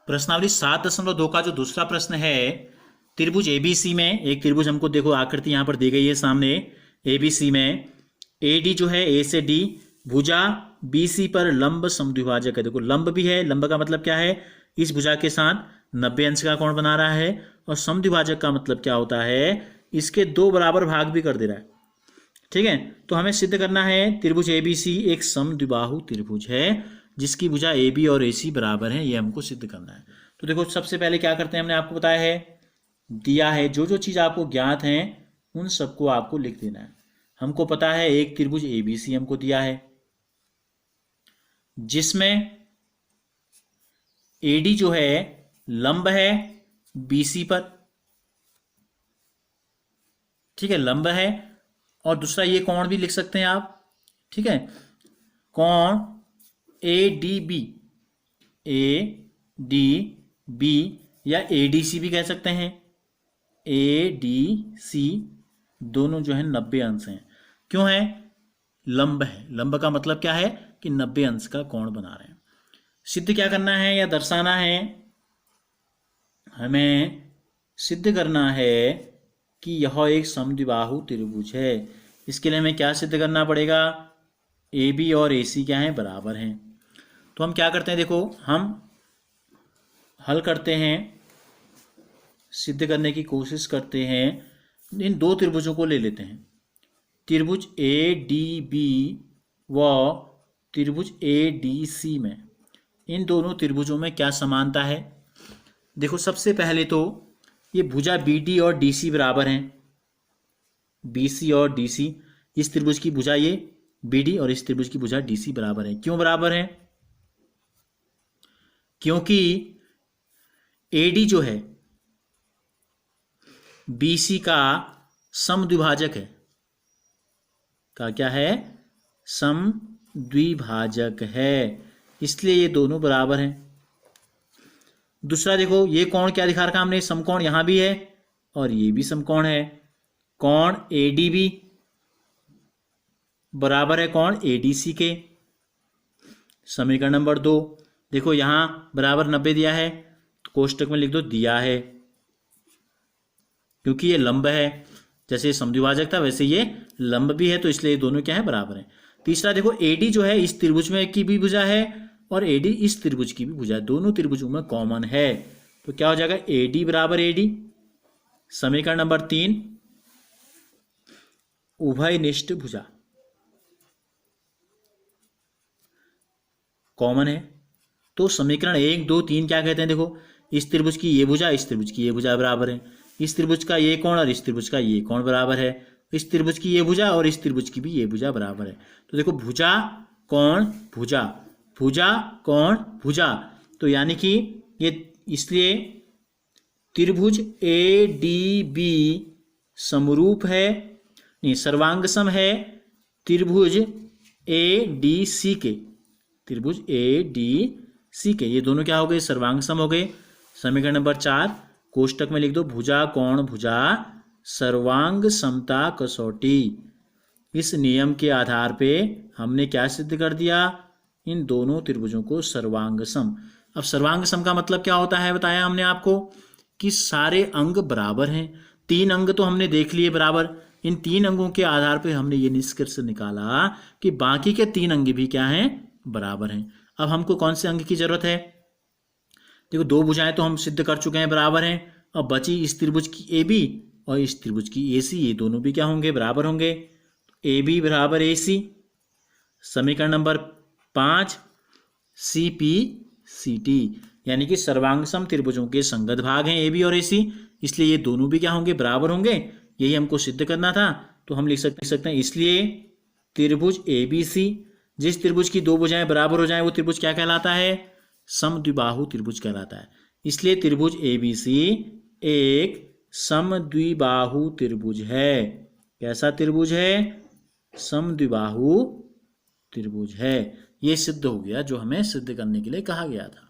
प्रश्नावली 7.2 का जो दूसरा प्रश्न है, त्रिभुज एबीसी में एक त्रिभुज हमको देखो आकृति यहाँ पर दी गई है सामने। एबीसी में एडी जो है ए से डी, भुजा बीसी पर लंब समद्विभाजक है। देखो लंब भी है, लंब का मतलब क्या है, इस भुजा के साथ 90 अंश का कोण बना रहा है, और समद्विभाजक का मतलब क्या होता है, इसके दो बराबर भाग भी कर दे रहा है। ठीक है, तो हमें सिद्ध करना है त्रिभुज एबीसी एक समद्विबाहु त्रिभुज है जिसकी भुजा ए बी और ए सी बराबर है, ये हमको सिद्ध करना है। तो देखो सबसे पहले क्या करते हैं, हमने आपको बताया है, दिया है जो जो चीज़ आपको ज्ञात हैं उन सबको आपको लिख देना है। हमको पता है एक त्रिभुज ए बी सी हमको दिया है जिसमें ए डी जो है लंब है बी सी पर, ठीक है, लंब है। और दूसरा ये कोण भी लिख सकते हैं आप, ठीक है, कोण A D B, A D B या ए डी सी भी कह सकते हैं। ए डी सी दोनों जो है 90 अंश हैं। क्यों है, लंब है, लंब का मतलब क्या है कि 90 अंश का कोण बना रहे हैं। सिद्ध क्या करना है या दर्शाना है, हमें सिद्ध करना है कि यह एक समद्विबाहु त्रिभुज है। इसके लिए हमें क्या सिद्ध करना पड़ेगा, ए बी और ए सी क्या है, बराबर हैं। तो हम क्या करते हैं, देखो हम हल करते हैं, सिद्ध करने की कोशिश करते हैं। इन दो त्रिभुजों को ले लेते हैं, त्रिभुज ए डी बी व त्रिभुज ए डी सी में इन दोनों त्रिभुजों में क्या समानता है। देखो सबसे पहले तो ये भुजा बी डी और डी सी बराबर हैं, बी सी और डी सी, इस त्रिभुज की भुजा ये बी डी और इस त्रिभुज की भुजा डी सी बराबर है। क्यों बराबर है, क्योंकि ए डी जो है बी सी का समद्विभाजक है, का क्या है, समद्विभाजक है, इसलिए ये दोनों बराबर हैं। दूसरा देखो ये कोण क्या दिखा रखा हमने, समकोण यहां भी है और ये भी समकोण है। कोण ए डी बी बराबर है कोण ए डी सी के। समीकरण नंबर 2 देखो यहां बराबर 90 दिया है तो कोष्टक में लिख दो दिया है, क्योंकि ये लंब है, जैसे समद्विभाजक था वैसे ये लंब भी है, तो इसलिए ये दोनों क्या है, बराबर हैं। तीसरा देखो एडी जो है इस त्रिभुज में की भी भुजा है और एडी इस त्रिभुज की भी भुजा है, दोनों त्रिभुजों में कॉमन है, तो क्या हो जाएगा, एडी बराबर एडी। समीकरण नंबर 3 उभयनिष्ठ भुजा कॉमन है, तो समीकरण 1 2 3 क्या कहते हैं, देखो इस त्रिभुज की ये भुजा इस त्रिभुज की ये भुजा बराबर है, इस त्रिभुज का ये कोण और इस त्रिभुज का ये कोण बराबर है, इस त्रिभुज की ये भुजा और इस त्रिभुज की भी ये भुजा बराबर है। तो देखो भुजा कोण भुजा, भुजा कोण भुजा, तो यानी कि ये इसलिए त्रिभुज ए डी बी समरूप है, नहीं सर्वांग सम है त्रिभुज ए डी सी के, त्रिभुज ए डी सी के, ये दोनों क्या हो गए, सर्वांग सम हो गए। समीकरण नंबर 4 कोष्टक में लिख दो भुजा कोण भुजा सर्वांग समता कसौटी। इस नियम के आधार पे हमने क्या सिद्ध कर दिया, इन दोनों त्रिभुजों को सर्वांग सम। अब सर्वांग सम का मतलब क्या होता है, बताया हमने आपको कि सारे अंग बराबर हैं। 3 अंग तो हमने देख लिए बराबर, इन 3 अंगों के आधार पे हमने ये निष्कर्ष निकाला कि बाकी के 3 अंग भी क्या हैं, बराबर हैं। अब हमको कौन से अंग की जरूरत है, देखो 2 भुजाएं तो हम सिद्ध कर चुके हैं बराबर हैं, अब बची इस त्रिभुज की ए बी और इस त्रिभुज की ए सी, ये दोनों भी क्या होंगे, बराबर होंगे, ए बी बराबर ए सी। समीकरण नंबर 5 सी पी सी टी, यानी कि सर्वांग सम त्रिभुजों के संगत भाग हैं ए बी और ए सी, इसलिए ये दोनों भी क्या होंगे, बराबर होंगे। यही हमको सिद्ध करना था, तो हम लिख सकते हैं इसलिए त्रिभुज ए बी सी, जिस त्रिभुज की 2 भुजाएं बराबर हो जाएं वो त्रिभुज क्या कहलाता है, समद्विबाहु त्रिभुज कहलाता है। इसलिए त्रिभुज ए बी सी एक समद्विबाहु त्रिभुज है। कैसा त्रिभुज है, समद्विबाहु त्रिभुज है। ये सिद्ध हो गया जो हमें सिद्ध करने के लिए कहा गया था।